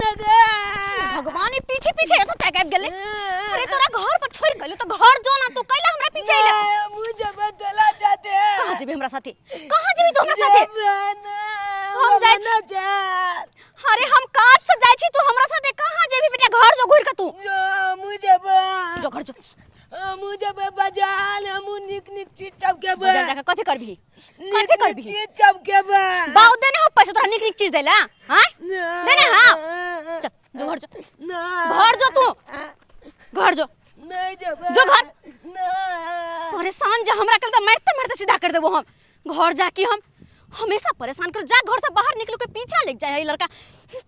भगवान पीछे पीछे तो क्या कैब गेले। अरे तोरा घर पर छोड़ गइलो तो घर जो ना तू कैला हमरा पीछे आइला। मुझे चला जाते हैं। कहां जेबे हमरा साथे? कहां जेबे तू हमरा साथे? हम जाय छी। अरे हम काज से जाय छी तू हमरा साथे कहां जेबे बेटा? घर जो घुर के तू मुझे जो घर जो मुझे बाजार हम निक निक चीज सब के बाजार जाके कथि करबी? कथि करबी? चीज सब के बाऊ देने हो पैसा तोरा निक निक चीज देला हां देने हां चल जो घर जो घर जो तू घर जो नहीं जब जो घर परेशान जा हमरा कर मारते मारते सीधा कर देबो हम घर जाके हम हमेशा परेशान कर जा घर से बाहर निकलो के पीछा लग जाए है लड़का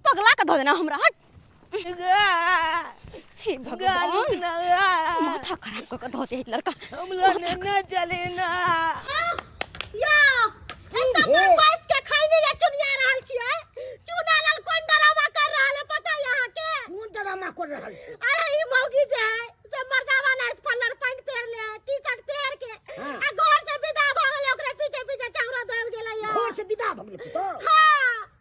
पगला के धो देना हमरा हट हे भगवान माथा खराब कर धो दे लड़का हम लोग न चले ना या एकदम बस के खाइने या चुनिया रहल छियै चुना लाल कोन ड्रामा कर रहल है पता यहां के कोन ड्रामा कर रहल छै अरे ई मौगी जे है से मर्दावा ने फल्लर पैंट पहन ले टी-शर्ट पहन के आ घर से विदा भ गेलै ओकरा पीछे पीछे चौरा दौड़ गेलै या घर से विदा भ गेलै तो हां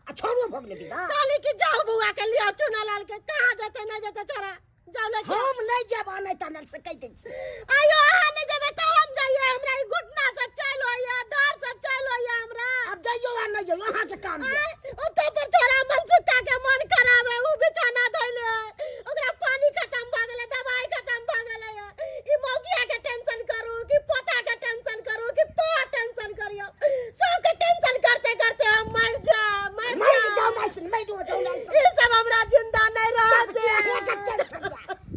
आ छोरो भ गेलै विदा कहली कि जाओ बुआ के लिया चुना लाल के कहां जेते न जेते छोरा जाओ ले हम नहीं जेबा नहीं तनल से कह दै छी आयो अहां नहीं जेबे त हम जाइए हमरा ई घुटना से चलो या डर से चलो या हमरा अब जाइयो आ नहीं जाइयो अहां के काम है ओते पर छोरा मनसुका के मन खराब है उ बिछाना धइले ओकरा पानी खत्म भ गेलै दवाई खत्म भ गेलै ई मौगिया के टेंशन करू कि पोता के टेंशन करू कि तो टेंशन करियो सब के टेंशन करते करते हम मर जाओ ई सब हमरा जिंदा नहीं रहते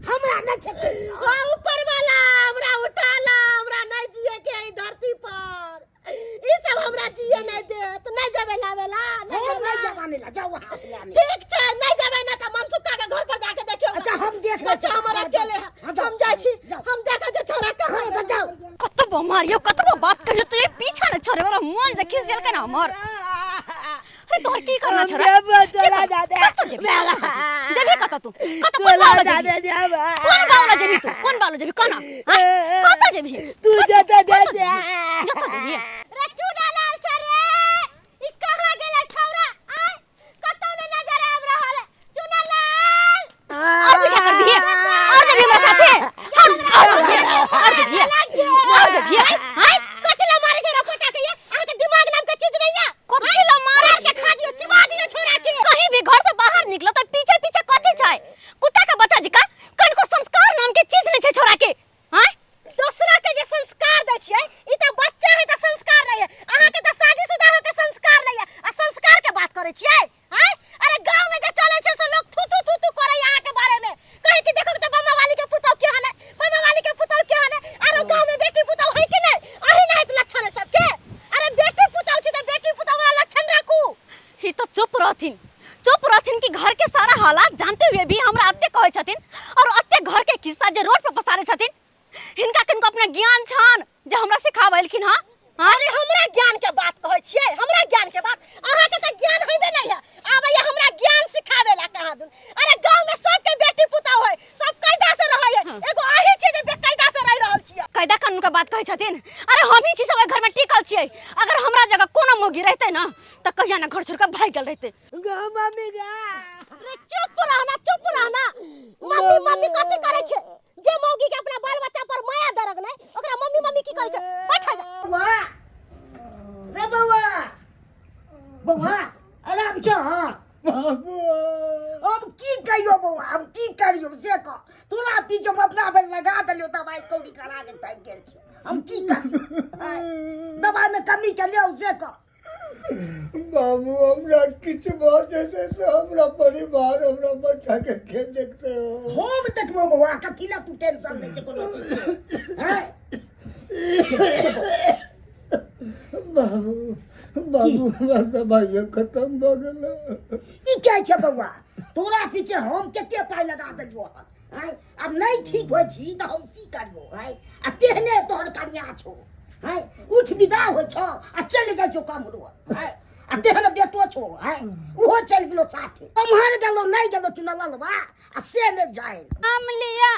हमरा नहीं छके ऊपर वाला हमरा उठाला हमरा नहीं जिए के ई धरती पर ई सब हमरा जिए नहीं दे तो नहीं जाबे लावेला नहीं जवानी ला जाओ हाथ ले ठीक छै नहीं जाबे ना त मनसुका के घर पर जाके देखियो अच्छा हम देख ले अच्छा हमरा अकेले हम जाय छी हम देखै जे छोरा कहां है जाओ कतबो मारियो कतबो बात करियो तो ये पीछा न छोड़े वाला मन जे खिस जल के ना हमर अरे तोहर की करना छोरा चला जाते जेबे कत तू कत कोन बावला जेबी कौन बावला जेबी तू कौन बावला जेबी कना कत जेबी तू जाता जाते रे चूड़ा लाल छरे ई कहां गेले छौरा आ कतौ ने नजर आब रहल चूड़ा लाल और पीछा कर भी और जेबी हमरा साथे हम और जेबी हां कचला मारे छोरा पोता के आहा के दिमाग नाम के चीज नहीं है कथला मारे के खा दियो चिबा दियो छोरा के कहीं भी घर से बाहर निकलो तो पीछे पीछे कथि छै कुत्ता का बच्चा जिका कनको संस्कार नाम के चीज नहीं छै छोरा के हां दूसरा के जे संस्कार दै छियै ई त बच्चा है त संस्कार नहीं है आहा के त शादीशुदा हो के संस्कार नहीं है आ संस्कार के बात करे छियै हां अरे गांव में जे चले छै से लोग थू थू करे आहा के बारे में कहे कि देखो त बम्मा वाली के पुतौ के हने बम्मा वाली के पुतौ के हने अरे गांव में बेटी पुतौ है कि नहीं अही नहीं लक्षण है सबके अरे बेटी पुतौ छी त बेटी पुतौ वाला लक्षण रखू ही तो चुप रहथिन कि घर के सारा हालात जानते हुए भी हमरा अत्ते कहै छथिन और अत्ते घर के किस्सा जे रोड पर पसारे छथिन हिनका किनको अपना ज्ञान छान जे हमरा सिखाबैलखिन हां अरे हमरा ज्ञान के बात कहै छियै हमरा ज्ञान के बात अहा के त ज्ञान होइबे नहीं है आबे हमरा ज्ञान सिखावेला कहां दूं अरे गांव में सबके बेटी पुता होय सब कायदा से रहै है एगो आही छै जे बेकायदा से रह रहल छियै कायदा कानून के बात कहै छथिन अरे हम ही छी सब घर में टिकल छियै अगर हमरा जगह कोनो मोगी रहते ना त कहिया ना घर छोड़ के भाग गेल रहते मम्मी गा अरे चुप रहना मम्मी कथि करे छै जे मौगी के अपना बाल बच्चा पर माया दरग नै ओकरा मम्मी की करे छै बैठ जा बउआ रे बउआ आराम छ अब की कहियो बउआ अब की करियो से कह तोरा पीछे में अपना बेल लगा देलियो दवाई कौड़ी करा के तक गेल छी हम की करियो दवाई में कमी के लियो से कह बाबू हमरा किछ बात है तो हमरा परिवार हमरा बच्चा के देखते हो हम देखबो बउआ कथि ला तू टेंशन नै छै कोनो चीज हैं बाबू हमरा दवाई खत्म भ गेल ई क्या छै बउआ तोरा पीछे हम केते पाई लगा देलियो हैं अब नहीं ठीक होय छी त हम की करियो हैं आ तेहने तोहर कनिया छो हैं उठ विदा हो छो आ चल जा जो काम रो हैं आ तेहने बेटो छो हैं ओहो चल गेलो साथे हमहर गेलो नहीं गेलो चुनला लबा आ से ने जाए आम लिया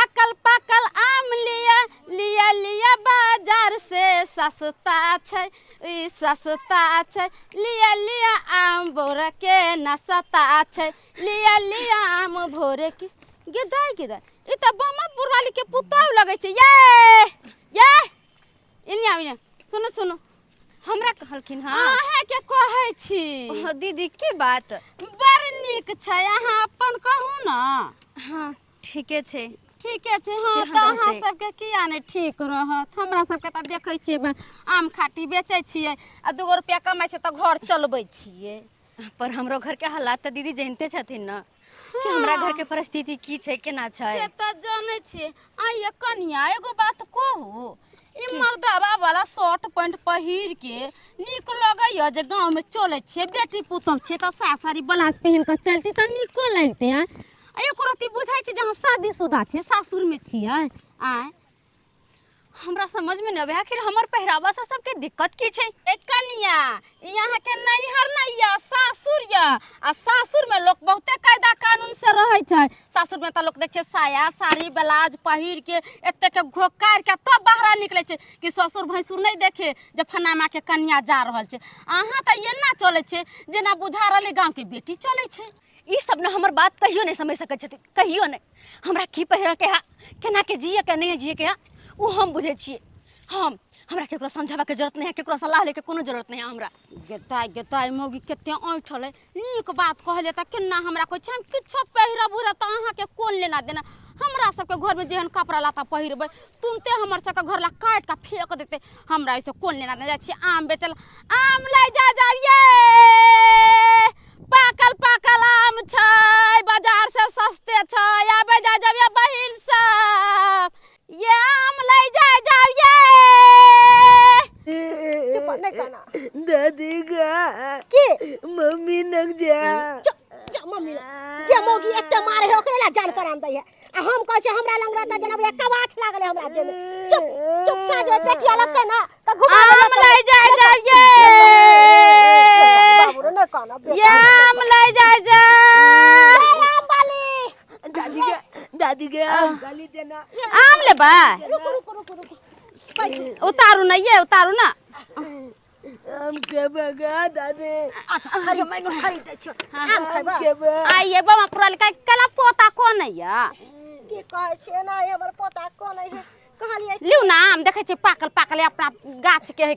पाकल पाकल आम लिया लिया लिया बाजार से सस्ता छै ई सस्ता छै लिया लिया आम बोरा के नसता छै लिया लिया आम भोरे के गिदाई ई त बमापुर वाली के पुतौ लगे छै ये इन्या इन्या सुनो सुनो हमरा कहलखिन हाँ अहाँ के कहै छी ओह, दीदी की बात बड़ नीक छै अहाँ अपन कहू ना हाँ ठीके छै ठीके छै हाँ केहन तऽ अहाँ रहतै? सबके किया नहि ठीक रहत हमरा सबके तऽ देखै छियै आम खाटी बेचै छियै आ 2 रुपया कमाइ छै तऽ घर चलबै छियै पर हमरो घर के हालात तऽ दीदी जानते छथिन ना कि हमरा घर के परिस्थिति की छै केना छै से तऽ जानै छियै आ ये कनिया एगो बात कहू ई मर्दवा वाला शर्ट पैंट पहिर के नीक लगैया जे गांव में चलै छियै बेटी पुतौह छै तऽ साड़ी ब्लाउज पहिन के चलती तऽ नीको लगतै आ एको रति बुझाइ छै जहाँ शादीशुदा छै सासुर में छियै आय हमरा समझ में न आवे आखिर हमर पहरावा से सबके दिक्कत की छै ए कनिया यहाँ के नैहर नहीं या सासुर या आ सासुर में लोग बहुते कायदा कानून से रहे छै सासुर में त लोग देख छै साया साड़ी ब्लाउज पहिर के एते के घोकार के तब बाहर निकले छै कि ससुर भैंसुर नहीं देखे जे फनामा के कन्या जा रहल छै अहाँ त एना चले छै जेना बुझा रहले गांव के बेटी चले छै ई सब न हमर बात कहियो नहीं समझ सकत छथिन कहियो नहीं हमरा की पहिरा के हा केना के जिए के नहीं जिए के हा उ हम बुझे छिए हमरा केकरो समझाबा के जरूरत नहीं है केकरो सलाह ले के कोनो जरूरत नहीं है हमरा गेताई मौगी कते ऐठल नीक बात कहले त केना हमरा कोइ हम किछो पहिरब उरा त अहाँ के कोन लेना देना हमरा सबके घर में जेहन कपड़ा लाता पहिरबै तुमते हमर सबके घर ला काट के फेंक देते हमरा ऐसे कोन लेना देना छी आम बेचल आम ले जाइए पाकल पाकल आम छै बाजार से सस्ते छै आबे जाइए बहिन सब ये आम ले जाइए चुप नहीं कहना दादी का की मम्मी नक जा जा मम्मी जे मौगी एते मारे है ओकरे ला जान कराम दै है आ हम कहै छै हमरा लंग रहता जेना भैया कबाछ लागले हमरा देह में चुप सा जो पेटिया लगते ना त घुमा आम ले जाइए बाबू ने कहना ये आम ले जाइए आम वाली दादी का गाली देना आम लेबा रुक उतारू ना ये उतारू ना हम के बगा दादी अच्छा खरी मैं खरीद छ आम खैबा के बा आइए बाबा पुराल का कला पोता कोन या की कहै छै ना हमर पोता कोन है कहलिए लिउ ना आम देखे छै पाकल पाकल अपना गाछ के है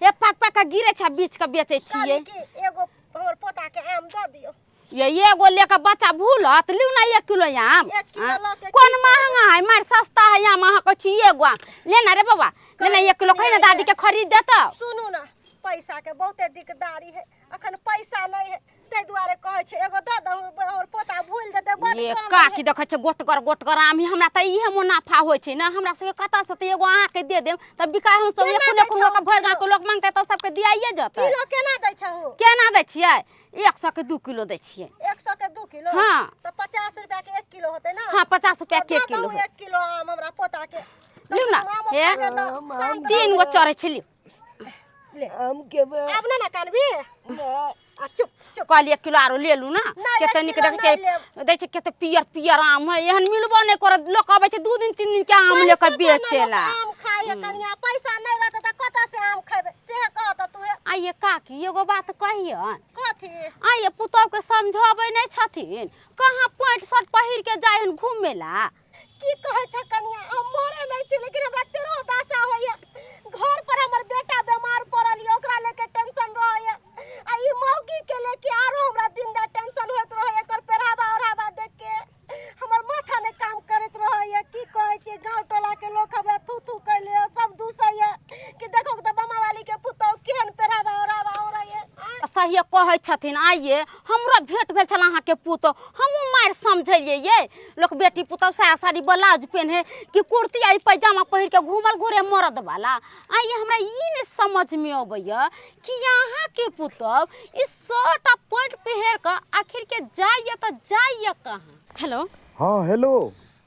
हे पाक पाक के गिरे छै बीच के बेचै छियै कि एगो हमर पोता के आम द दियो ये एगो लेके बच्चा भूलत लिउ ना 1 किलो आम 1 किलो लके कौन महंगा है मार सस्ता है आम अहाँ को छी एगो आम लेना रे बाबा लेना 1 किलो कहि ना दादी के खरीद देता सुनू ना पैसा के बहुते दिकदारी है अखन पैसा नहीं है ते दुआरे कहै छै एगो द दहु और पोता भूल जेते बड़ ये कम काकी देखे छै गोटगर आम ही हमरा त इहे मुनाफा होय छै ना हमरा सबके कता से त एगो अहाँ के दे देम त बिकाय हम सब केना एक दै किलो छौ? के भर गांव के लोग मांगते त सबके दियाइए जतै किलो केना दै छहु केना दै छियै 100 के 2 किलो दै छियै 100 के 2 किलो हाँ। तो 50 रुपया के 1 किलो होते ना हाँ 50 रुपया के तो 1 किलो 1 किलो आम हमरा पोता के लिउ ना हे हे 3 गो चढ़ै छै लिउ हम के बा अब ना कानबी आ चुप चुप कहली 1 किलो आरो ले लू ना नहीं, केते 1 निक किलो देखे छै दै छै केते पियर पियर आम है एहन मिलबो नहीं करत लोग आबै छै 2 दिन 3 दिन के आम लेके बेचेला आम खाए कनिया पैसा नहीं रहता त कता से आम खाबे से कहत तू आइए काकी एगो बात कहियन कथी आइए पुतौ के समझाबै नहीं छथिन कहाँ पैंट शर्ट पहिर के जाइन घूमेला की कहै छ कनिया हम मोरे नहीं छी लेकिन हमरा तेरो दासा होइया घर पर हमर बेटा बीमार पड़ल या ओकरा लेके टेंशन रहैया आ ई मौगी के लेके आरो हमरा दिन रात टेंशन होत रहैया एकर पेरावा ओरावा देख के हमर माथा ने काम करत रहैया की कहै छै गांव टोला के लोग हमरा थू थू कैले सब दूसैया कि देखो त बमा वाली के पुतौ केहन पेरावा ओरावा हो रहैया सही कहै छथिन आइए हमरा भेट भेल छल अहाँ के पुतौ हमहू मार समझलिए ये लोग बेटी पुतौ साया साड़ी ब्लाउज पहने कि कुर्ती आई पैजामा पहिर के घूमल घोरे मर्द वाला आइए हमरा ई नहीं समझ में अबैया कि यहाँ के पुतौ इस शर्ट आ पैंट पहिर के आखिर के जाइए त जाइए कहाँ हेलो हाँ हेलो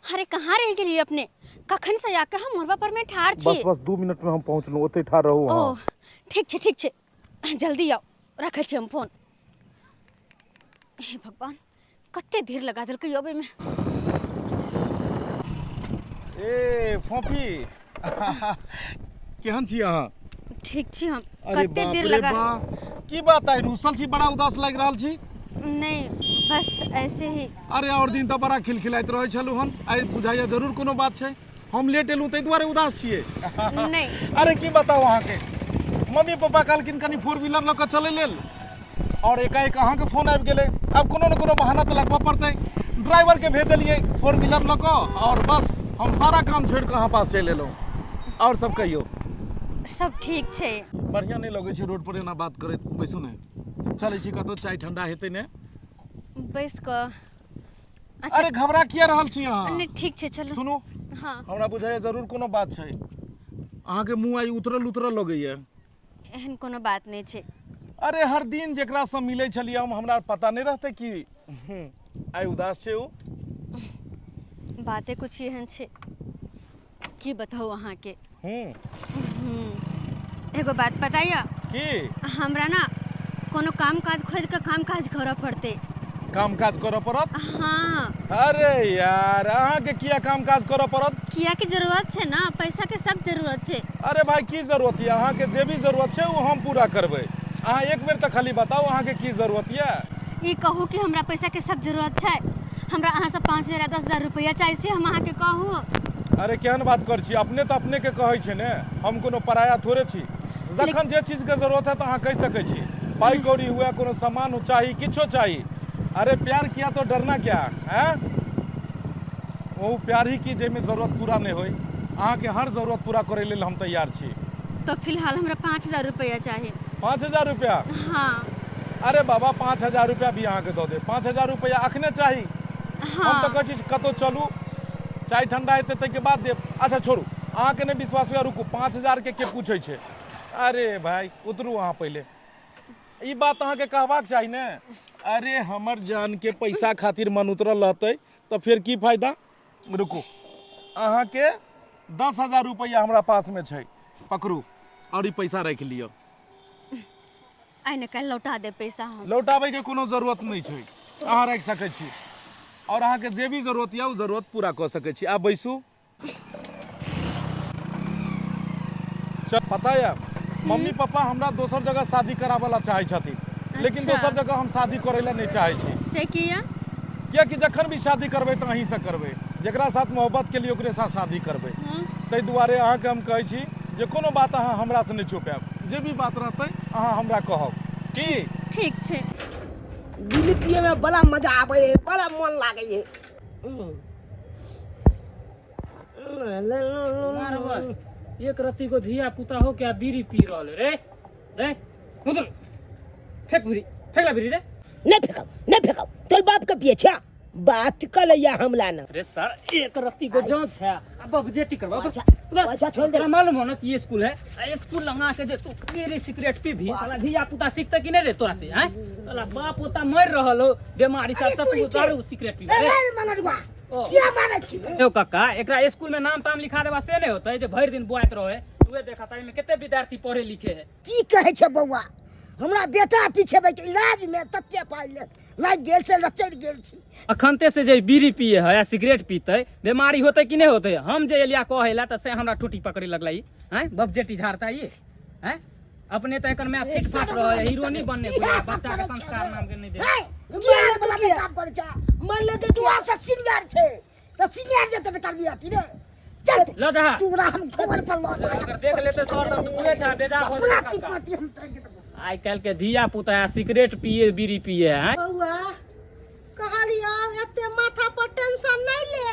अरे कहाँ रह गेली अपने कखन से आके हम मोरबा पर में ठाड़ छी बस 2 मिनट में हम पहुँचलू ओते ठाड़ रहू ओ हाँ ठीक छै जल्दी आओ रखै छी हम फोन हे भगवान कते देर लगा देलकै अबे में ए फोफी केहन छी अहाँ? ठीक छी हम। अरे कते बाप देर रे लगा? बाप की बात है, रूसल छी, बड़ा उदास लग रहल छी। नहीं, बस ऐसे ही। अरे और दिन तो बड़ा खिलखिलाइत रहै छलू हन, आइ बुझाइया जरूर कोनो बात छै। हम लेट एलू तै दुआरे उदास छियै। नहीं। अरे की बताओ अहाँ के, मम्मी पापा कहलखिन कनी 4 व्हीलर लऽ कऽ चलै लेल, और एकाएक अहाँ के फोन आबि गेलै। अब कोनो न कोनो बहाना तो लगबऽ पड़तै। ड्राइवर के भेज देलियै 4 व्हीलर लऽ कऽ, और बस हम सारा काम छोड़ि कऽ अहाँ पास चलि एलहुँ। और सब कहियो? सब ठीक छै। बढ़िया नहीं लगे छै रोड पर एना बात करैत। बैसू ने, चलै छी कतौ, चाय ठंडा हेतै ने। बैस कऽ। अच्छा। अरे घबरा किया रहल छी अहाँ? नहीं ठीक छै, चलो। सुनू, हाँ। हमरा बुझाइया जरूर कोनो बात छै। अहाँ के मुंह आई उतरल लगैया। एहन कोनो बात नहीं छै। अरे हर दिन जेकरा से मिलै छलियै हम, हमरा पता नहीं रहते कि आई उदास छै ओ। बातें कुछ एहन छै की बताओ अहाँ के। एगो बात पता या की? हमरा ना कोनो काम काज खोज के काम काज करऽ पड़ते। काम काज करऽ पड़त? हाँ। अरे यार, अहाँ के किया काम काज करऽ पड़त? किया के जरूरत छै ना, पैसा के सख्त जरूरत छै। अरे भाई की जरूरत है? अहाँ के जे भी जरूरत छै वो हम पूरा करबै। अहाँ एक बेर तो खाली बताओ अहाँ के की जरूरत है। ई कहू कि हमरा पैसा के सख्त जरूरत छै। हमरा अहाँ से 5,000 या 10,000 रुपया चाहिए से हम अहाँ के कहू। अरे केहन बात कर छी, अपने तो अपने के कहै छै ने, हम कोनो पराया थोड़े छी। जखन जे चीज के जरूरत है तो अहाँ कह सकै छी। पाई कौड़ी हुआ, कोनो सामान चाहिए, किछो चाहिए। अरे प्यार किया तो डरना क्या है? वो प्यार ही की जेमे जरूरत पूरा नहीं होई। अहाँ के हर जरूरत पूरा करे लेल हम तैयार छी। तो फिलहाल हमरा 5,000 रुपया चाहिए। 5,000 रुपया? हाँ। अरे बाबा 5,000 रुपया भी अहाँ के दो दे। 5,000 रुपया अखने चाहिए? हाँ। हम तो कहै छी कतौ चलू, चाय ठंडा हेतै तै के बाद देब। अच्छा छोड़ू, अहाँ के नहीं विश्वास हुआ, रुकू। 5,000 के पूछे छै? अरे भाई उतरू अहाँ पहले, ई बात अहाँ के कहबाक चाही ने। अरे हमर जान के पैसा खातिर मन उतरल रहते तो फिर की फायदा। रुकू, अहाँ के 10,000 रुपया हमरा पास में छै, पकड़ू, और ई पैसा रख लियो। आइ ने काल्हि लौटा दे पैसा हम। लौटाबै के कोनो जरूरत नहीं छै, अहाँ रख सकै छी। और अहाँ के जे भी जरूरत है वो जरूरत पूरा कर सकै छी। आब बैसू। पता है मम्मी पापा हमरा दोसर जगह शादी करावला चाहे छथिन, लेकिन अच्छा। दोसर जगह हम शादी करे ला नहीं चाहे छी। से किया? किया कि जखन भी शादी करबै तो अहीं से करबै, जेकरा साथ मोहब्बत के लिए ओकरे साथ शादी करबै। तै दुआरे अहाँ के हम कहै छी जे कोनो बात अहाँ हमरा से नहीं छुपाएब, जे भी बात रहतै अहाँ हमरा कहब। की ठीक छै। बीड़ी पिए में बड़ा मजा आवे है, बड़ा मन लागे है। एक रत्ती को धिया पुता हो क्या बीड़ी पी रहा रे रे मुदल फेंक बीड़ी, फेंकला बीड़ी रे। नहीं फेंकाओ, तोर बाप के पिए छा, बात कर लिया हमला ना। अरे सर एक रत्ती को जांच है, अब ऑब्जेक्टिव करवा। अच्छा छोड़ दे। मालूम हो ना कि ये स्कूल है, स्कूल लगा के जे तू मेरी सिगरेट पी भी साला धिया पुता सीखता कि नहीं रे तोरा से हैं? साला बाप होता मर रहल हो बीमारी से, तब तू दारू सिगरेट पी रे। मनरवा क्या माने छी? ए काका, एकरा स्कूल में नाम ताम लिखा देबा से नहीं होता है जे भर दिन बुआत रहे। तू देखा ता में कितने विद्यार्थी पढ़े लिखे है। की कहे छे बउआ, हमरा बेटा पीछे बैठ इलाज में तत्ते पाई ले लाग गेल से लचर गेल छी। अखनते से जे बीड़ी पिए है या सिगरेट पीते बीमारी होते कि नहीं होते? हम जे एलिया कहेला त से हमरा टूटी पकड़ी लगलाई हैं, बबजेटी झाड़ता ये हैं। अपने तो एकर में फिट फाट रहे, हीरोनी बनने को बच्चा के संस्कार नाम के नहीं दे। ज्ञान वाला के काम करे छा, मान ले तू आसे सीनियर छे त सीनियर जे त कर बियाती रे। चल लो जा तूरा हम खबर पर लो अगर देख लेते सर तो पूरे था बेजार हो पाती जाता। पाती हम तक आज कल के धिया पुता है सिगरेट पिए बीड़ी पिए हैं। बउआ कहलिया एते माथा पर टेंशन नहीं ले,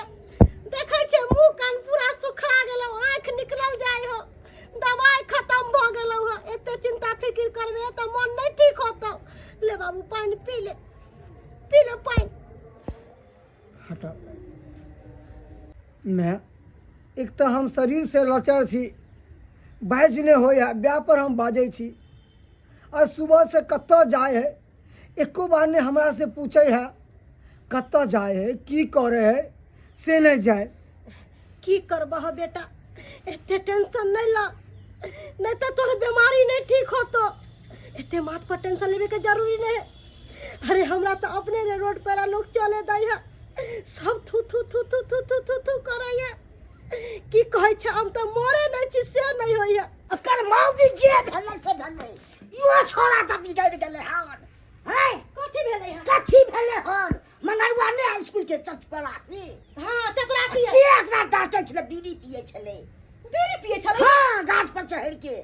देखे छे मुंह कान पूरा सुखा गेलो, आंख निकलल जाय हो, दवाई खत्म भ गेलो हो। एते चिंता फिकिर करबे त मन नहीं ठीक होतो। ले बाबू पानी पी ले पानी। हटा मैं एक तो हम शरीर से लचर छी, बाज ने हो या ब्याह पर हम बाजै छी, और सुबह से कत्तो जाए है एको बार ने हमरा से पूछे है कत्तो जाए है की करे है से नहीं जाए। की करबह बेटा, एते टेंशन नहीं ला, नहीं तो तोर बीमारी नहीं ठीक होतो। एते माथ पर टेंशन लेवे के जरूरी नहीं है। अरे हमरा तो अपने रे रोड पर लोग चले दै है, सब थू थू थू थू थू थू थू थू करे है। की कहै छ हम त मोरे नै छी से नै होइया अकर मौगी जे भेलै से भेलै यो छोरा त बिगड़ गेलै हन है कथी भेलै हन कथी भेलै हन मंगरुआ ने स्कूल के चपरासी हां चपरासी से एकरा डांटे छले बीड़ी पिए छले बीड़ी पिए छलै हां गाछ पर चढ़ के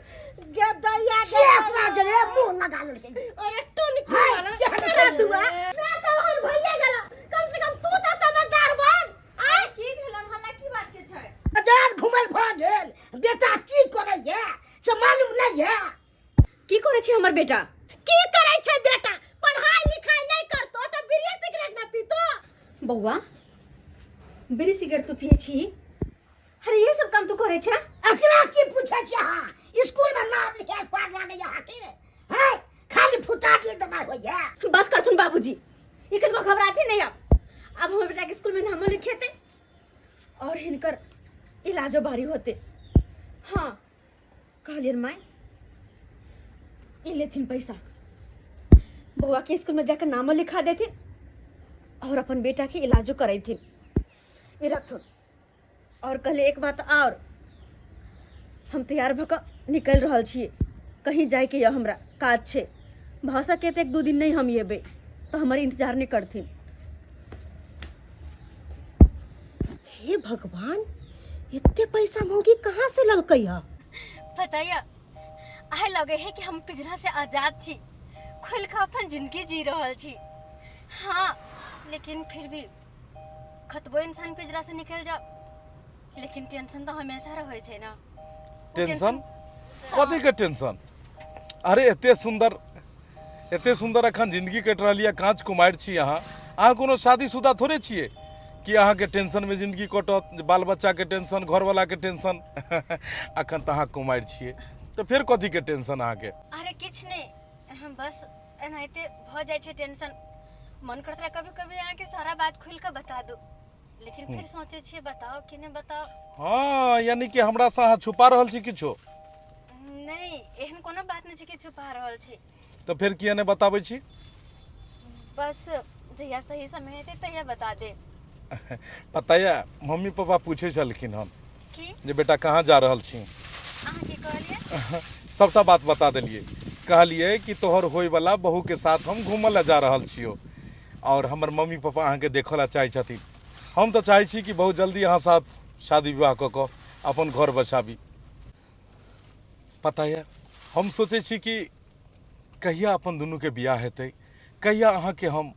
गे दैया से एकरा जरे मुंह लगा लेलकै अरे टोनी वाला करा दुआ ना तो हन भइए गेल कम से कम तू त समझदार बन आ की भेलन हमरा की बात के छै बाजार घुमल भ गेल बेटा की करे ये से मालूम नहीं है की करे छी हमर बेटा की करे छै बेटा पढ़ाई लिखाई नहीं करतो त बीड़ी सिगरेट न पीतो बौआ बीड़ी सिगरेट तू पिए छी अरे ये सब काम तू करे छ एकरा की पूछे छ हां स्कूल में नाम लिखाए पार लागे यहाँ के है खाली फुटा के दबाई हो या बस कर सुन बाबूजी इकन को घबराती नहीं अब हमर बेटा के स्कूल में नाम लिखेते और हिनकर इलाजो भारी होते हाँ कहलियन माय ई लेथिन पैसा बउआ के स्कूल में जाकर नाम लिखा देथिन और अपन बेटा के इलाजो करैथिन ये रखथुन और कहले एक बात और हम तैयार भक निकल रहल छिए कहीं जाए के या हमरा काज छे भाषा के एक दो दिन नहीं हम येबे तो हमारे इंतजार नहीं करथिन हे भगवान इतने पैसा मौगी कहाँ से ललकै ह बताइए आए लगे है कि हम पिंजरा से आजाद छी खुल के अपन जिंदगी जी रहल छी हाँ लेकिन फिर भी खतबो इंसान पिंजरा से निकल जाओ लेकिन टेंशन तो हमेशा रहे छे ना टेंशन कथी के टेंशन अरे एते सुंदर अखन जिंदगी कट रही है कांच कुमार छी अहाँ कोनो शादीशुदा थोड़े छिए कि अहाँ के टेंशन में जिंदगी कटत बाल बच्चा के टेंशन घर वाला के टेंशन अखन तो अहाँ कुमार छिए तो फिर कथी के टेंशन अहाँ के अरे किछ नहीं हम बस एनाहिते भ जाय छे टेंशन मन करता है कभी कभी यहाँ के सारा बात खुल के बता दो लेकिन फिर सोचे छे बताओ कि नहीं बताओ हाँ यानी कि हमरा से अहाँ छुपा रहल छी किछो नहीं एहन कोनो बात नहीं छे कि छुपा रहल छी तो फिर किया नहीं बताबै छी बस जहिया सही समय हेते तहिया बता दे पता है मम्मी पापा पूछे छलखिन हम की जे बेटा कहाँ जा रहल छी अहाँ की कहलिए सबटा बात बता दिलिए कहलिए कि तोहर होय वाला बहू के साथ हम घूमय ला जा रहल छियो और हमर मम्मी पापा अहाँ के देखऽ ला चाहे छथिन हम तो चाहे छी कि बहुत जल्दी अहाँ साथ शादी विवाह कऽ कऽ अपन घर बचाबी पता है हम सोचे छी कि कहिया अपन दुनू के बियाह हेतै कहिया अहाँ के हम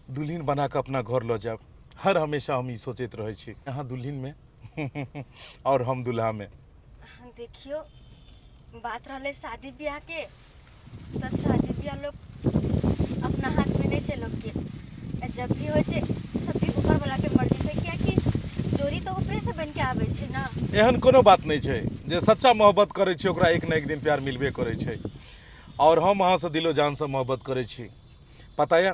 दुल्हन बना के अपना घर लऽ जाब हर हमेशा हम ई सोचैत रहै छी अहाँ दुल्हन में और हम दुल्हा में देखियो बात रहले शादी ब्याह के तो शादी ब्याह लोग अपना हाथ में नहीं चलो के जब भी हो छे तब भी ऊपर वाला के मर्जी से क्या कि जोड़ी तो ऊपरे से बन के आवे छे ना एहन कोनो बात नहीं छै जे सच्चा मोहब्बत करे छै ओकरा एक न एक दिन प्यार मिलबे करे छै और हम अहाँ से दिलो जान से मोहब्बत करे छी पता है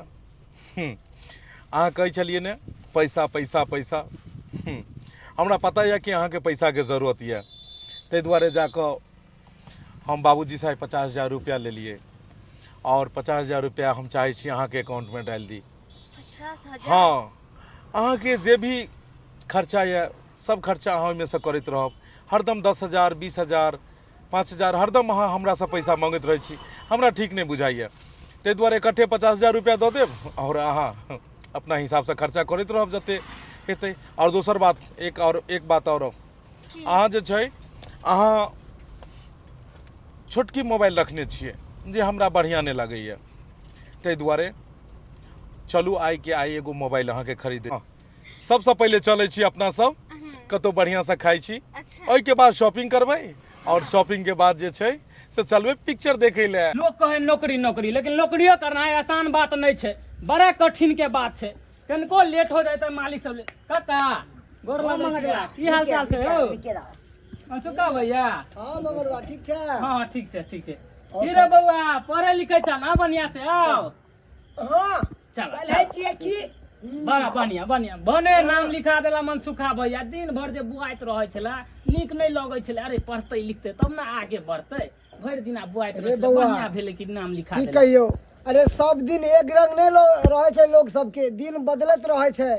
अहाँ कहै छलिए ने पैसा पैसा पैसा हमरा पता है कि अहाँ के पैसा के जरूरत है ताहि दुआरे जाकर हम बाबूजी से 50,000 रुपया ले लिए और 50,000 रुपया हम चाहे छी अहाँ के अकाउंट में डाल दी 50,000 हाँ अहाँ के जे भी खर्चा है सब खर्चा अहाँ में से करते रहब हरदम 10,000 20,000 5,000 हरदम अहाँ हमरा से पैसा मांगैत रहे छी हमरा ठीक नहीं बुझाइए ताहि दुआरे इकट्ठे 50,000 रुपया दऽ देब और अहाँ अपना हिसाब से खर्चा करैत रहब जते हेतै और दोसर बात एक बात और अहाँ जे छै अहाँ छोटकी मोबाइल रखने छिए जे हमरा बढ़िया नहीं लगैए ताहि दुआरे चलू आइ के आइ एगो मोबाइल अहाँ के खरीदे सबसे पहले चलै छी अपना सब कतौ बढ़िया से खाइ छी ओहि के बाद शॉपिंग करबै और शॉपिंग के बाद जे छै से चलबै पिक्चर देखे ले लोग कहे नौकरी नौकरी लेकिन नौकरियो करना है आसान बात नहीं है बड़ा कठिन के बात है कनको लेट हो जाए तो मालिक सब काका गोर लगै की हाल चाल छै हो अंशुका भैया हाँ मंगरवा ठीक छै हाँ ठीक है की रे बउआ पढ़े लिखे छ ना बढ़िया से आओ हाँ चल पढ़ै छियै की बड़ा बढ़िया बढ़िया बने नाम लिखा देला मनसुखा भैया दिन भर जे बुआइत रहे छला नीक नहीं लगे छले अरे पढ़ते लिखते तब ना आगे बढ़ते भर दिना बुआइत रहे बढ़िया भेले कि नाम लिखा की देला कहियो अरे सब दिन एक रंग नहीं रहे छै लोग सबके दिन बदलत रहे छै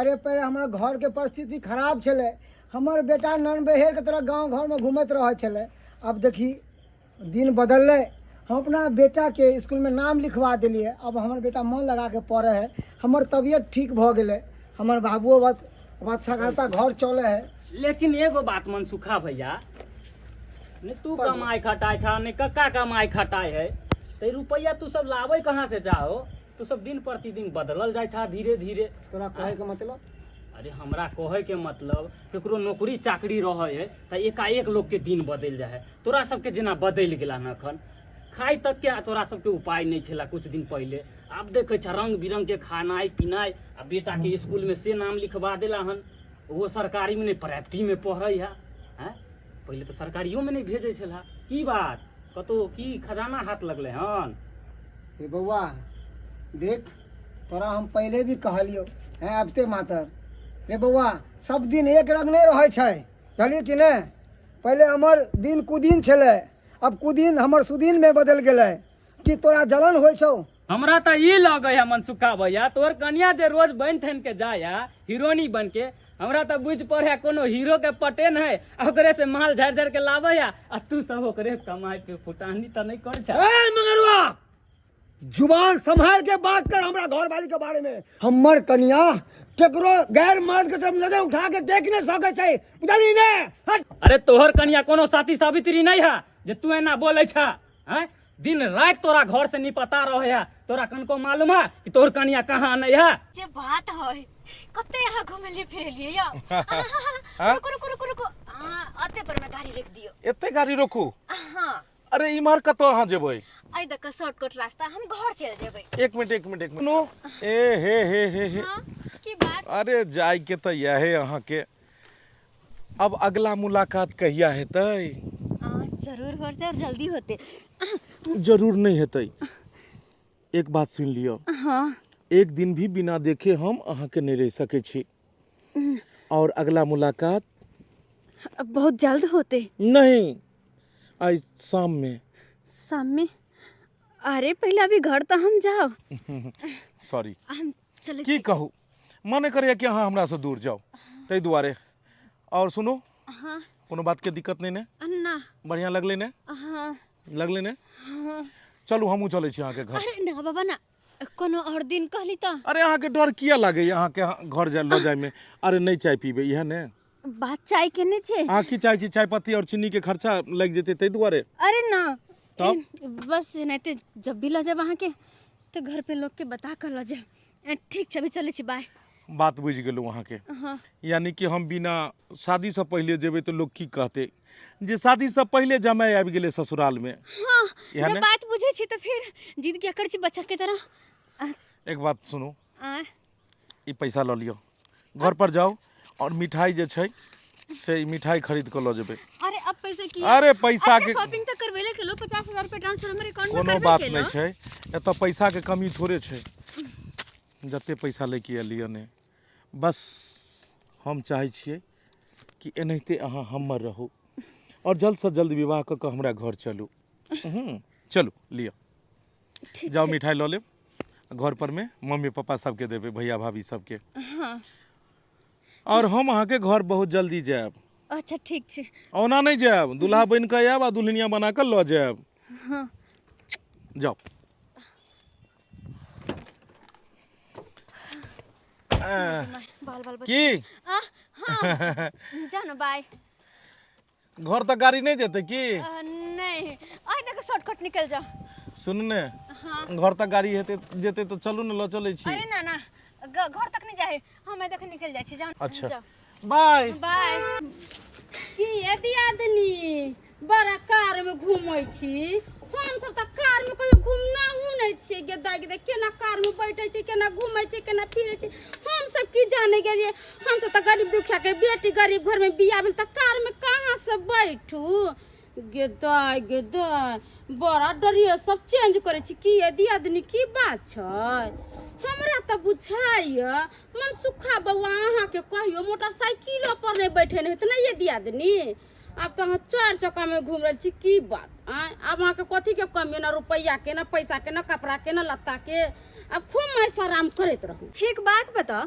अरे पहले हमारा घर के परिस्थिति खराब छले हमर बेटा नन बहेर के तरह गांव घर में घूमत रहे छले। अब देखी दिन बदलले, हम अपना बेटा के स्कूल में नाम लिखवा दिलिए। अब हमर बेटा मन लगा के पढ़े है, हमर तबीयत ठीक भ गेले, हमर बाबुओ अच्छा खासा घर चले है। लेकिन एगो बात मन सुखा भैया, ने तू कमाई खटाई था ने कक्का कमाई खटाई है, तो रुपया तू सब लावे कहाँ से जाओ? तू सब दिन प्रतिदिन बदलल जाए था धीरे धीरे। तोरा कहे के मतलब? अरे हमरा कहे के मतलब केकरो नौकरी चाकरी रहे है तो एकाएक लोग के दिन बदल जाए है। तोरा सबके जेना बदल गेला न अखन। खाई तक के तोरा सबके उपाय नहीं छला कुछ दिन पहले। अब देखे छ रंग बिरंग के खानाई पिनाई। आ बेटा के स्कूल में से नाम लिखवा देला हन, वो सरकारी में नहीं प्राइवेटी में पढ़े है। पहले तो सरकारियों में नहीं भेजे छला। की बात कतो की खजाना हाथ लगले हन? हे बउआ देख, तोरा हम पहले भी कहलियो हैं, अब मातर रे बउआ सब दिन एक रंग नहीं रहे छै, जानी कि नहीं? पहले हमर दिन कुदिन छले, अब कुदिन हमर सुदिन में बदल गेले। कि तोरा जलन होइ छौ? हमरा तो ये लगे है मनसुखा भैया, तोर कन्या जे रोज बन ठन के जाया हीरोनी बन के, हमरा तो बुझ पड़े कोनो हीरो के पटेन है, ओकरे से माल झर झर के लावे है, आ तू सब ओकरे कमाई पे फुटानी तो नहीं कर छ। ए मगरवा, जुबान संभाल के बात कर हमरा घर वाली के बारे में। हमर कन्या केकरो गैर मर्द के तरफ नजर उठा के देख नहीं सके छै, बुझली ने? अरे तोहर कन्या कोनो साथी सावित्री नहीं है जे तू एना बोले छ? हैं दिन रात तोरा घर से नहीं पता रहे है, तोरा कनको मालूम है कि तोहर कन्या कहाँ नहीं है? जे बात है कते यहाँ घूमेलिए फिरेलिए या रुको रुको रुको रुको अते पर में गाड़ी रख दियो। एते गाड़ी रोकू? हां अरे इमहर कतो अहाँ जेबै? आई देख शॉर्टकट रास्ता, हम घर चल जेबै। एक मिनट नो ए हे हां की बात? अरे जाय के तो यह है अहाँ के। अब अगला मुलाकात कहिया हेतै? जरूर होते, जल्दी होते। जरूर नहीं हेतै। एक बात सुन लियो, हाँ एक दिन भी बिना देखे हम अहाँ के नहीं रह सके छी। और अगला मुलाकात बहुत जल्द होते। नहीं, आज शाम में। शाम में? अरे पहले अभी घर तो हम जाओ। सॉरी, हम चले की कहूँ, मन करे कि अहाँ हमरा से दूर जाओ, तै दुआरे। और सुनो, हाँ कोनो बात के दिक्कत नहीं ने? ना बढ़िया लगले ने? हाँ लगले ने? हाँ। चलू हमहूँ चले छी अहाँ के घर। अरे ना बाबा ना, कोनो और दिन कहली तो। अरे अहाँ के डर किया लागे अहाँ के घर जा लो जाय में? अरे नहीं चाय पीबे इहे ने? बात चाय के नहीं छे। अहाँ की चाय छी? चाय पत्ती और चीनी के खर्चा लग जेते तै दुआरे। अरे ना तब? बस नहीं तो जब भी ला जाब अहाँ के तो घर पे लोग के बता कर ला जाब। ठीक छे, अभी चले छी, बाय। बात बुझ गेलू अहाँ के। हाँ यानी कि हम बिना शादी से पहले जेबे तो लोग की कहते जे शादी से पहले जमाई आबि गेले ससुराल में। हाँ इहे जब ने? बात बुझे छी तो फिर जिद क्या कर छी बच्चा के तरह। एक बात सुनो, आ, ई पैसा ल लियो, घर पर जाओ और मिठाई जे छै से मिठाई खरीद के ल जेबे। अरे अब पैसे की? अरे पैसा के शॉपिंग तो करवेले के लो, 50,000 रुपए ट्रांसफर हमरे अकाउंट में कोनो करवे बात के नहीं लो। छै, एतऽ पैसा के कमी थोड़े छै। जते पैसा लेके एलियै ने, बस हम चाहे छियै कि एनाहिते अहाँ हमर रहू और जल्द से जल्द विवाह कऽ के हमरा घर चलू। चलू लिअ, ठीक जाओ छे। मिठाई लऽ लेब, घर पर में मम्मी पापा सबके देबै, भैया भाभी सबके। हाँ और हम अहाँ के घर बहुत जल्दी जायब। अच्छा ठीक छे। ओना नहीं जायब, दूल्हा बन के आयब आ दुल्हनिया बना के लऽ जायब। हाँ जाओ। बाल बाल बच्चा। की हाँ जानो बाय। घर तक गाड़ी नहीं जेते की? नहीं आई देखो शॉर्टकट निकल जाओ। सुन ने, हाँ घर तक गाड़ी हेते जेते तो चलू ने, ल चले छी। अरे ना ना घर तक नहीं जाए, हम देख निकल जाए छी। जाओ अच्छा जाओ। बाय। बाय। की यदि आदमी बड़ा कार में घूमै छी, हम सब त कार में कहियो घूमना नहीं छियै। गेदा गेदा केना कार में बैठे छी, केना घूमै छी, केना फिरे छी, हम सब की जाने गेलिए। हम सब त गरीब दुखिया के बेटी, गरीब घर में बियाह भेल त कार में कहाँ से बैठू। गेदा गेदा बड़ा डरिए सब चेंज करे छी। की यदि आदमी की बात छै? हमरा त बुझाइय मन सुखा बउआ अहाँ के कहियो मोटरसाइकिलो पर नहीं बैठे नहीं होते ना यदि आदमी। अब तो हम 4 चक्का में घूम रहे छी। की बात अब अहाँ के कथी के कमी, ना रुपया के, ना पैसा के, ना कपड़ा के, ना लत्ता के। अब खूब ऐसा आराम करते रहू। एक बात बता,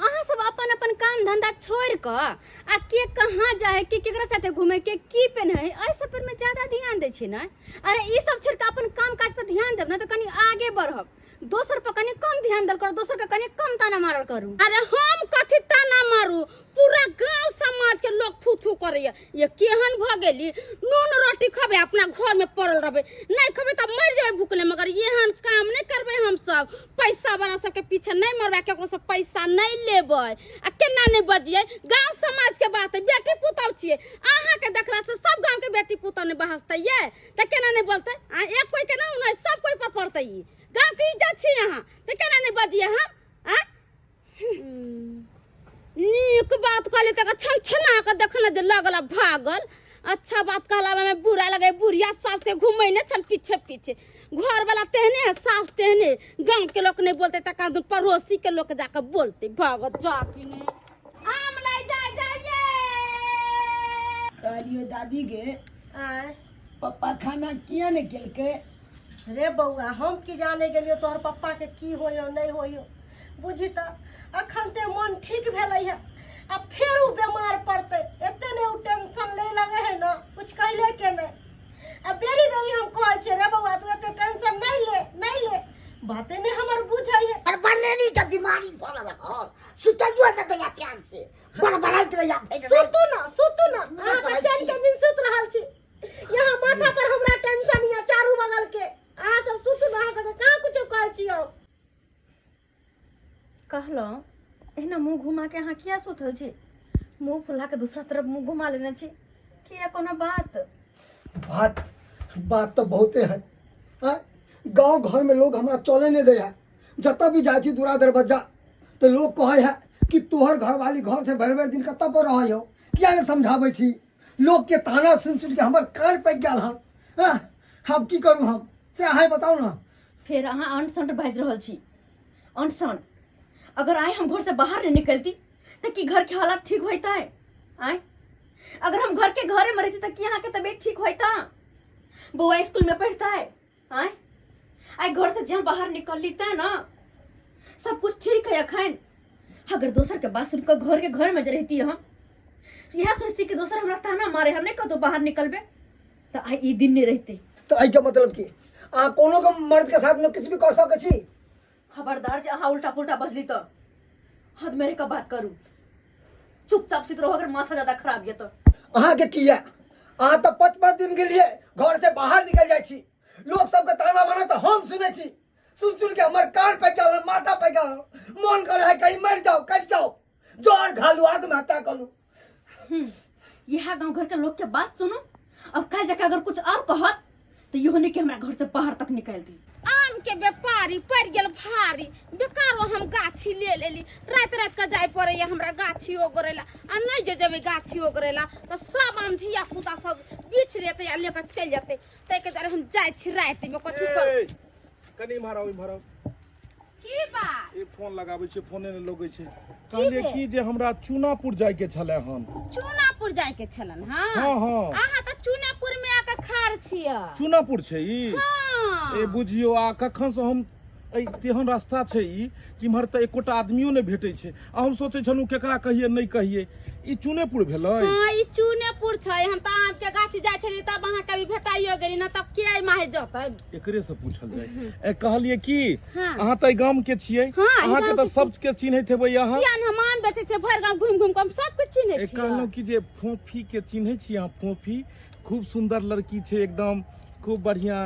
अहाँ सब अपन अपन काम धंधा छोड़ कर आ के कहाँ जाए के केकरा साथे घूमे के की पहने एहि सब पर में ज्यादा ध्यान दे छी ना। अरे ई सब छोड़ के अपन काम काज पर ध्यान देब ना तो कनी आगे बढ़ब। दोसर पर कनी कम ध्यान दल करो, दोसर के कनी कम ताना मारल करू। अरे हम कथी ताना मारू, पूरा गांव समाज के लोग थू थू करे ये केहन भ गेली। नून रोटी खबे अपना घर में पड़ल रहबे, नहीं खबे त मर जाबे भूखले, मगर एहन काम नहीं करबे। हम सब पैसा वाला सब के पीछे नहीं मरबे, केकरो से पैसा नहीं लेबे आ केना नहीं बजिए। गांव समाज के बात है, बेटी पुतौ छिए, अहाँ के देखला से सब गांव के बेटी पुतौ ने बहसते ये त केना नहीं बोलते। एक कोई के ना उन्हें सब कोई पर पड़ते ई गांव की इज्जत छी यहाँ त केना नहीं बजिए हम। नीक बात कहले तक छन छना के देखला जे लगला भागल। अच्छा बात कहला में बुरा लगे, बुढ़िया सास के घूमे न चल पीछे पीछे। घर वाला तेहने है, सास तेहने, गांव के लोग नहीं बोलते तक पड़ोसी के लोग जाकर बोलते भागत जाकी ने। आम ले जाइए कहलियो दादी गे पप्पा खाना किया ने केलके। रे बउआ हम की जाने गेलियो तोहर पप्पा के की होयो नहीं होयो। बुझी त अखन ते मन ठीक भेलै है, अब फिर उ बीमार पड़ते। एते ने उ टेंशन ले लगे है ना, कुछ कहले के नहीं। अब बेरी बेरी हम कहै छे रे बउआ तू एते टेंशन नहीं ले बाते ने हमर बुझाई है। और बनेनी के बीमारी पड़ल ह सुतैयो न गया ध्यान से बड़बड़ाइत गया फेर सुतू ना हां बच्चन के दिन सुत रहल छी। यहाँ माथा पर हमरा टेंशन या चारू बगल के आ सब सुतू ना के कहां कुछ कहै छी। हम कहलो एहना मुंह घुमा के अहाँ किया सुतल छी? मुंह फुला के दूसरा तरफ मुंह घुमा लेना छी किया कोनो बात तो बहुते है। गांव घर में लोग हमरा चले नहीं दे है। जत भी जाए छी दूरा दरवाजा तो लोग कहे है कि तोहर घर वाली घर से भर भर दिन कत पर रह हो, किया ने समझावे छी। लोग के ताना सुन सुन के हमर कान पक गेल हम। हम की करूँ हम से अहाँ बताओ ना। फिर अहाँ अनसन बाज रहल छी। अनसन अगर आए हम घर से बाहर नहीं निकलती तो कि घर के हालात ठीक होता है? आए अगर हम घर के घरे में रहती तो कि यहाँ के तबीयत ठीक होता? बउआ स्कूल में पढ़ता है। आए घर से जहाँ बाहर निकल लेता है ना सब कुछ ठीक है। अखन अगर दोसर के बात सुनकर घर के घर में रहती हम यह सोचती कि दोसर हमरा ताना मारे, हम नहीं कदो बाहर निकलबे तो आई ई दिन नहीं रहते। तो आई के मतलब की कोनो के मर्द के साथ में कुछ भी कर सके छी। खबरदार जे अहाँ उल्टा पुल्टा बजली तो हद मेरे का बात करू। चुपचाप सीत रहो, अगर माथा ज्यादा खराब है तो। अहाँ के किया तो 5-5 दिन के लिए घर से बाहर निकल जाए छी। लोग सबके ताना बना तो हम सुने छी। सुन सुन के हमारे कान पे क्या माथा पे क्या मन करे है कहीं मर जाओ कट जाओ जोर घालू आत्महत्या करूँ। यह गांव घर के लोग के बात सुनो। अब कल जाकर अगर कुछ और कहत तो यो नहीं कि हमरा घर से बाहर तक निकाल दी। आम के व्यापारी पड़ गेल भारी, बेकारो हम गाछी ले लेली। रात रात का जाय पड़े हमरा गाछी ओगरेला आ नहीं जे जेबे गाछी ओगरेला तो सब आम धिया पुता सब बीच लेते या लेकर चल जाते। तै के द्वारे हम जाय छी रात में कथि कर कनी मारो की बात एक फोन लगाबै छै, फोने ने लगै छै। कहलिए कि जे हमरा चूनापुर जाय के छले हन। चूनापुर जाय के छलन। हां हां अहाँ त चूनापुर में आके खार छिया। चूनापुर छै ई? हां ए बुझियो आ कखन से हम ए तेहन रास्ता छै ई कि इम्हर त एकोटा आदमियो ने भेटै छै। आ हम सोचै छलु केकरा कहिए नहीं कहिए। ई चूनेपुर भेलै? हां ई चूनेपुर छै। हम त आम के गाछी जाय छली तब अहाँ कभी भेटाइयो गेली न तब के माहे जतै। एकरे से पूछल जाय। ए कहलिए कि हाँ। अहाँ त गांव के छियै, अहाँ के त सब के चिन्हैत हेबै। अहाँ किया हम आम बेचै छै भर गांव घूम घूम के हम सब कुछ चिन्है छी। कहलहुँ कि जे फोफी के चिन्है छी अहाँ? फोफी खूब सुंदर लड़की छै, एकदम खूब बढ़िया।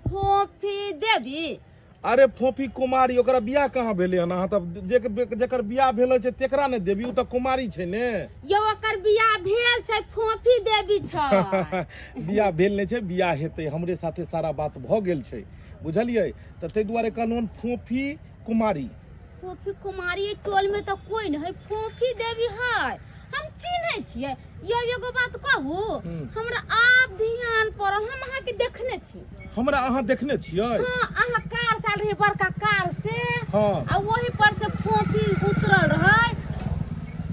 फोफी देवी? अरे फोफी कुमारी, ओकरा बियाह कहाँ भेले हन? अहाँ तब जेकर बियाह भेल छै तेकरा ने देवी, उ त कुमारी छै ने। यो ओकर बियाह भेल छै, फोफी देवी छै। बियाह भेल नहीं छै, बियाह हेतै। हमरे साथे सारा बात भ गेल छै, बुझलियै? त तै दुआरे कहलहुँ फोफी कुमारी। फोफी कुमारी टोल में तो कोई नहीं है, फोफी देवी है। हम चिन्है छियै। यो एगो बात कहू, हमरा आप ध्यान पर हम अहाँ के देखने छी। हमरा अहाँ देखने छियै? हां अहाँ कार साल रही बड़का कार से। हां आ वही पर से फोफी उतरल रहे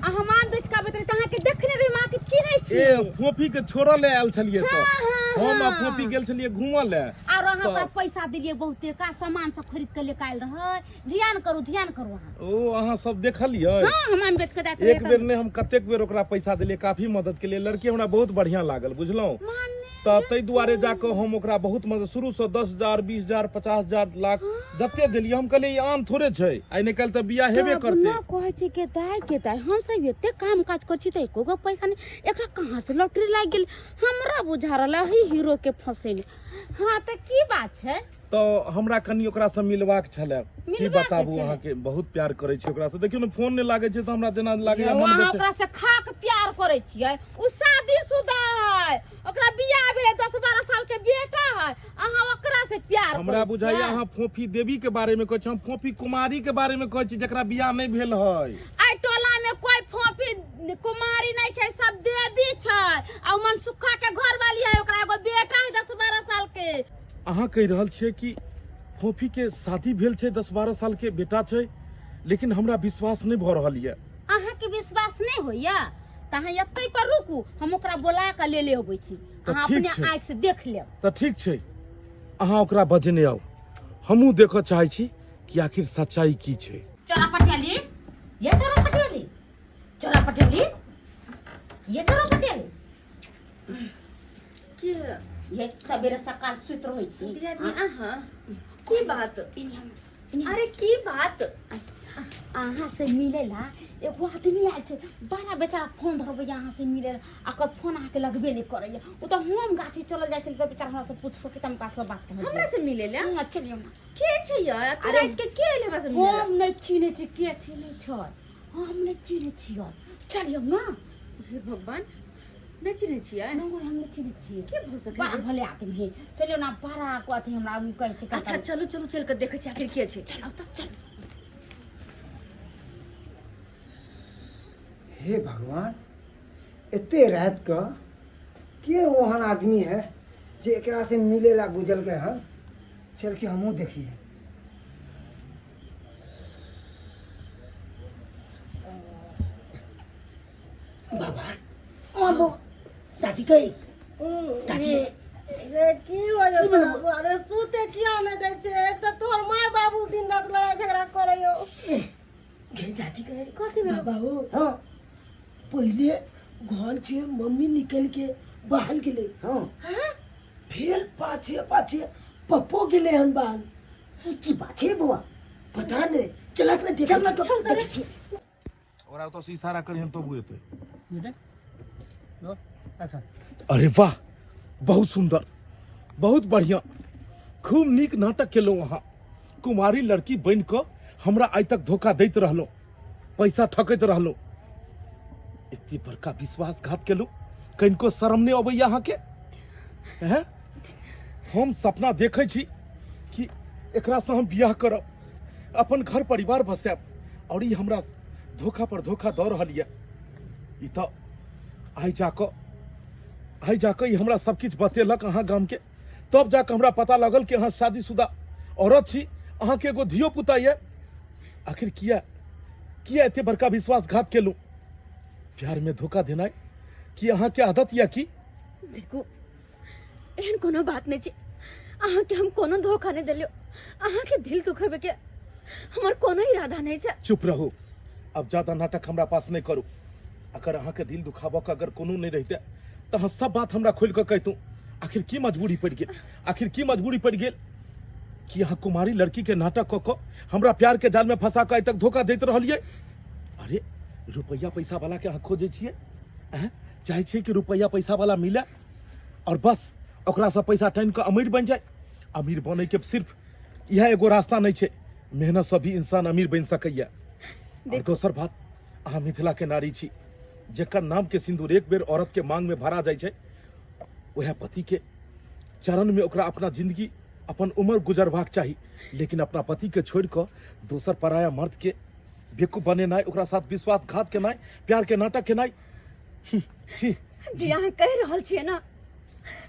आ हम आम बेच के आबैत रही त अहाँ के देखने रही, मां के चिन्है छी। ए फोफी के छोड़ो ले आयल छलिए त हाँ, हाँ, हम आ हाँ। फोफी गेल छलिए घूमऽ ले। आ और अहाँ ओकरा पैसा दिलिए बहुते का सामान सब खरीद के लेके आयल रहे। ध्यान करू अहाँ। ओ अहाँ सब देखलिए हां हम बेच के दैत एक बेर ने हम कतेक बेर ओकरा पैसा देलिए, काफी मदद के लिए। लड़की हमरा बहुत बढ़िया लागल, बुझलौं। तो तै दुआरे जाके हम ओकरा बहुत मदद शुरू से 10,000 20,000 50,000 लाख जते देलिए। हम कहलिए आम थोड़े छै, आइ निकल त बियाह हेबे करते। ना कहै छै के दाय हम सब एते काम काज कर छी त एको गो पैसा नहीं, एकरा कहां से लॉटरी लाग गेल हमरा बुझा रहल है हीरो के फंसे ने। हां त की बात छै? तो हमरा कनी ओकरा से मिलवाक छले। की बताबू अहाँ के बहुत प्यार करे छी ओकरा से। देखियो ने फोन ने लागे छै त हमरा जेना लागे मन अहाँ ओकरा से खाक प्यार करे छियै। उ शादीशुदा है, ओकरा बियाह भेले 10-12 साल के बेटा है, अहाँ ओकरा से प्यार हमरा बुझाइए अहाँ फोफी देवी के बारे में कहै छी, हम फोफी कुमारी के बारे में कहै छी जेकरा बियाह नहीं भेल है। आई टोला में कोई फोफी कुमारी नहीं छै, सब देवी छै। आ मनसुखा के घर वाली है, ओकरा एगो बेटा है 10-12 साल के। अहाँ कह रहल छियै कि फोफी के शादी भेल छै, 10-12 साल के बेटा छै, लेकिन हमरा विश्वास नहीं भ रहल ये। अहाँ के विश्वास नहीं होइया त अहाँ एतै पर रुकू, हम ओकरा बोला के ले अबै छी, अहाँ अपने आँख से देख लेब। त ठीक छै, अहाँ ओकरा बजने आउ, हमहू देखऽ चाहै छी कि आखिर सच्चाई की छै। चोरा पटियाली, ये चोरा पटियाली, चोरा पटियाली, ये चोरा पटियाली के ये सबेरे सकाल सुत रहै छी। अहाँ की बात? अरे की बात? अहाँ से मिलेला एगो आदमी आयल छै, बड़ा बेचारा फोन धरबै अहाँ से मिलेला, अकर फोन अहाँ के लगबे नहीं करैया। उ त हम गाछी चलल जाय छै त बेचारा हमरा से पूछो कि तुम कास बात कर हमरा से मिलेला? हां चलियो ना। के छै यार? अरे के एले हमरा से मिलेला? हम नहीं चिन्हे छी के छै नहीं छै, हम नहीं चिन्हे छी। चलियो ना। हे भगवान, नहीं चिन्हे छियै? नहीं हम नहीं चिन्हे छी। के भ सकै? बड़ा भले आदमी है, चलियो ना। बड़ा को अथी हमरा कहै छै। अच्छा चलो चलो चल के देखे छी आखिर के छै। चलो तब चलो। हे भगवान, एते रात के वहन आदमी है जे एकरा से मिलेला गुजल के है। चल के हमहू देखिए। बाबा आबो दादी कही दादी रे की हो जे बाबू, अरे सूते किया नहीं दै छै? एक त तोहर माय बाबू दिन रात लड़ाई झगड़ा करैयो। घे दादी कही कथी भेल बाबू? हाँ पहले घर से मम्मी निकल के बाहर गेले, हाँ फिर पाछे पाछे पप्पो गेले हन बाहर। की बात है बुआ? पता नहीं, चलक में देख चल मैं तो देखिए। ओरा तो इशारा करियन तो बुएते। अच्छा अरे वाह, बहुत सुंदर, बहुत बढ़िया, खूब नीक नाटक केलो। अहाँ कुमारी लड़की बन के हमरा आज तक धोखा दैत रहलो, पैसा ठकैत रहलो, इतनी बड़का विश्वासघात केलू। कनिको शर्म नहीं अबैया अहाँ के? हैं? हम सपना देखे छी कि एकरा से हम बियाह करब, अपन घर परिवार बसाब, और ई हमरा धोखा पर धोखा दऽ रहल ये। ई तो आई जाके ई हमरा सब किछ बतेलक अहाँ गाम के, तब जाके हमरा पता लगल कि अहाँ शादीशुदा औरत छी, अहाँ के एगो धियो पुता ये। आखिर किया एते बड़का विश्वासघात केलू? प्यार में धोखा देना कि अहाँ के आदत या की? देखो एहन कोनो बात नहीं छै, अहाँ के हम कोनो धोखा नहीं देलियो, अहाँ के दिल दुखावे के हमर कोनो इरादा नहीं छै। चुप रहो, अब ज्यादा नाटक हमरा पास नहीं करू। अगर अहाँ के दिल दुखाबो के अगर कोनो नहीं रहते तो अहाँ सब बात हमरा खोल के कहतू। आखिर की मजबूरी पड़ गेल? आखिर की मजबूरी पड़ गेल कि अहाँ कुमारी लड़की के नाटक क के हमरा प्यार के जाल में फंसा के आज तक धोखा देत रहलिए? अरे रुपया पैसा वाला के अहाँ खोजे छिए, चाहे छिए कि रुपया पैसा वाला मिले और बस ओकरा से पैसा टाइन के अमीर बन जाए। अमीर बने के सिर्फ यह एगो रास्ता नहीं है, मेहनत से भी इंसान अमीर बन सकैया। और दोसर बात, अहाँ मिथिला के नारी छी, जेकर नाम के सिंदूर एक बेर औरत के मांग में भरा जाय छै, वह पति के चरण में ओकरा अपना जिंदगी अपन उम्र गुजरबाक चाही। लेकिन अपना पति के छोड़ के दोसर पराया मर्द के बेवकूफ बनेनाइ, ओकरा साथ विश्वासघात केनाइ, प्यार के नाटक केनाइ, छी। जी अहाँ कह रहल छियै ना,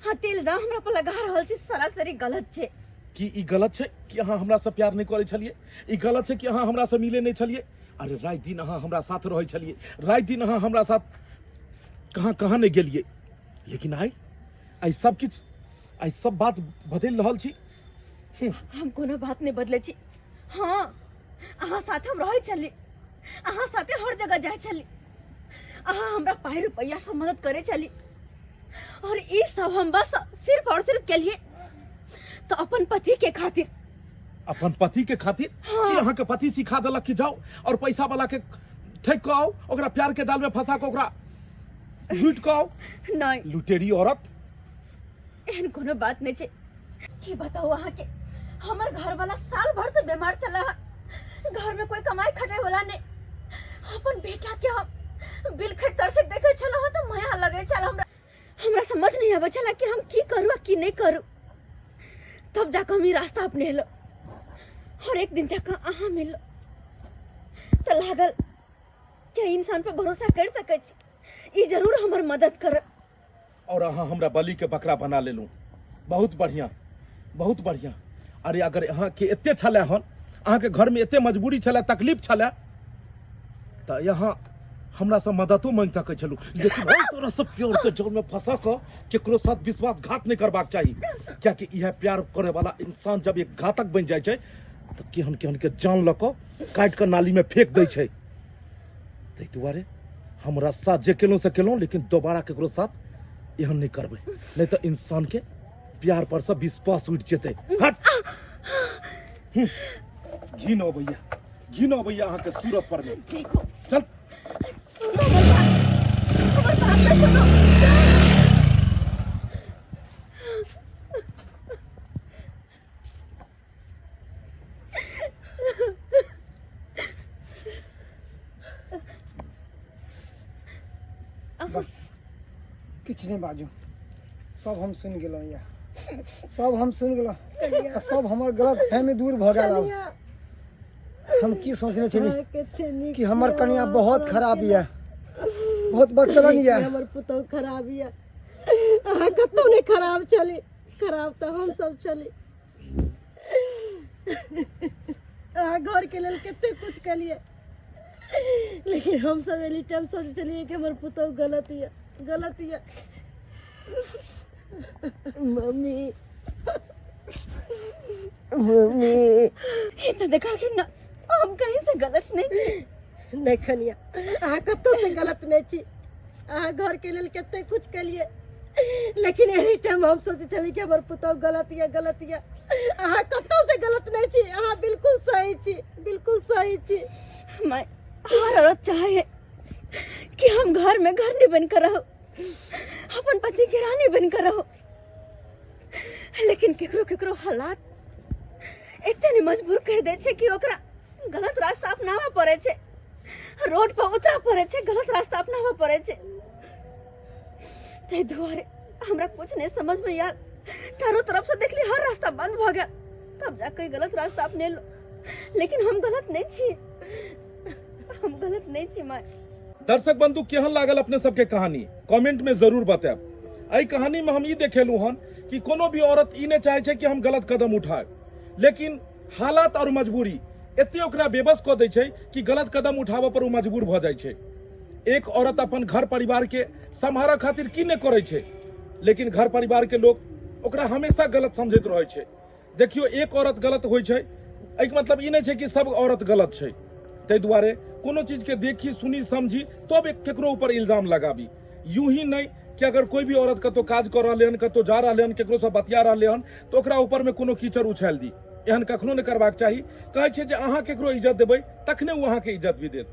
हाँ तेल दाम हमरा पर लगा रहल छी, सरासरी गलत छै। कि ई गलत छै कि अहाँ हमरा से प्यार नहीं करे छलिए? ई गलत छै कि अहाँ हमरा से मिले नहीं छलिए? अरे रात दिन अहाँ हमरा साथ रहे छलिए, रात दिन अहाँ हमरा साथ कहाँ नहीं गेलिए, लेकिन आई सब बात बदल रहल छी। हम कोनो बात नहीं बदले छी। हाँ अहाँ साथे हम रहे चली, अहाँ साथे हर जगह जाए चली, अहाँ हमरा पाई रुपया से मदद करे चली, और ई सब हम बस सिर्फ और सिर्फ के लिए तो अपन पति के खातिर। अपन पति के खातिर? हाँ। कि अहाँ के पति सिखा देलक कि जाओ और पैसा वाला के ठेक के आओ, ओकरा प्यार के जाल में फंसा के ओकरा लूट के आओ? नहीं, लुटेरी औरत। एहन कोनो बात नहीं छे। की बताओ अहाँ के, हमर घर वाला साल भर से बीमार चला है, घर में कोई कमाई खटे वाला नहीं। अपन बेटा के हम बिल खे तरसे देखे चला हो तो माया लगे चला। हमरा समझ नहीं आवे चला कि हम की करू आ की नहीं करू। तब जाकर हम ई रास्ता अपने लो, और एक दिन जाकर अहाँ मिलो तो लागल क्या इंसान पे भरोसा कर सके छी। ई जरूर हमर मदद कर। और अहाँ हमरा बलि के बकरा बना लेलू। बहुत बढ़िया, बहुत बढ़िया। अरे अगर अहाँ के एते छले हन, अहाँ के घर में एते मजबूरी छले, तकलीफ छले, तो यहाँ हमरा से मददो मांग सके छलू। लेकिन हम तोरा सब प्यार के जाल में फंसा के केकरो साथ विश्वासघात नहीं करबाक चाहिए। क्या कि यह प्यार करे वाला इंसान जब एक घातक बन जाए छे तो केहन केहन के जान लको काट के नाली में फेंक दे छे। तै दुआरे हमरा साथ जे केलौं से केलौं, लेकिन दोबारा केकरो साथ एहन नहीं करबे, नहीं तो इंसान के प्यार पर से विश्वास उठ जेते। हट। घिनो भैया, घिनो भैया अहाँ के सूरत पर में। देखो चल सुनो हमर बात में सुनो। बस किछ नहीं बाजू, सब हम सुन गेलो या, सब हम सुन गेलो, सब हमर गलत फहमी दूर भ गेल। अब हम की सोचने छली कि हमर कन्या बहुत खराब है, बहुत बदचलन है। हमर पुतौ खराब है, अहाँ कतौ नहीं खराब चली, खराब तो हम सब चली। अहाँ घर के लेल कते कुछ कलिए, लेकिन हम सब एली टाइम सोच चलिए कि हमर पुतौ गलत है, गलत है। मम्मी मम्मी ये तो देखा कि ना हम कहीं से गलत नहीं। नहीं खनिया, अहाँ कतौ से गलत नहीं छी। अहाँ घर के लेल कते कुछ कलिए, लेकिन एही टाइम हम सोचे चली कि हमर पुतौ गलत है, गलत है। अहाँ कतौ से गलत नहीं छी, अहाँ बिल्कुल सही छी, बिल्कुल सही छी। मैं हर औरत चाहे कि हम घर में घर नहीं बनकर रहो, अपन पति की रानी बनकर रहो, लेकिन केकरो केकरो हालात इतने नहीं मजबूर कर दे छे कि ओकरा गलत रास्ता अपनावा पड़े छे, रोड पर उतरा पड़े छे, गलत रास्ता अपनावा पड़े छे। ते दुआरे हमरा कुछ नहीं समझ में यार, चारों तरफ से देखली हर रास्ता बंद हो गया, तब जाकर गलत रास्ता अपने लो। लेकिन हम गलत नहीं छी, हम गलत नहीं छी। मां दर्शक बंधु केहन लागल अपने सबके कहानी कमेंट में जरूर बताएब। एहि कहानी में हम ई देखेलू हन कि कोनो भी औरत ई नहीं चाहे छे कि हम गलत कदम उठाए, लेकिन हालात और मजबूरी एते ओकरा बेबस क दै छे कि गलत कदम उठावे पर वो मजबूर भ जाय छे। एक औरत अपन घर परिवार के संभारा खातिर की नहीं करे छे, लेकिन घर परिवार के लोग ओकरा हमेशा गलत समझैत रहे छे। देखियो एक औरत गलत होय छे, एके मतलब ई नहीं छे कि सब औरत गलत छे। तै दुआरे कोनो चीज के देखी सुनी समझी तब एक केकरो ऊपर इल्जाम लगाबी। यूं ही नहीं कि अगर कोई भी औरत कतो काज कर रहले हन, कतो जा रहले हन, केकरो से बतिया रहले हन तो ओकरा ऊपर में कोनो कीचड़ उछाल दी। एहन कखनो नहीं करबाक चाही। कहे छे जे अहाँ केकरो इज्जत देबै तखने वो अहाँ के इज्जत भी देत।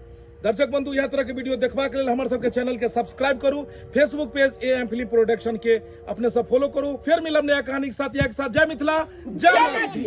दर्शक बंधु यह तरह के वीडियो देखबाक लेल हमर सबके चैनल के सब्सक्राइब करू, Facebook page am film production के अपने सब फॉलो करू। फिर मिलब नया कहानी के साथ। जय मिथिला, जय मैथिली।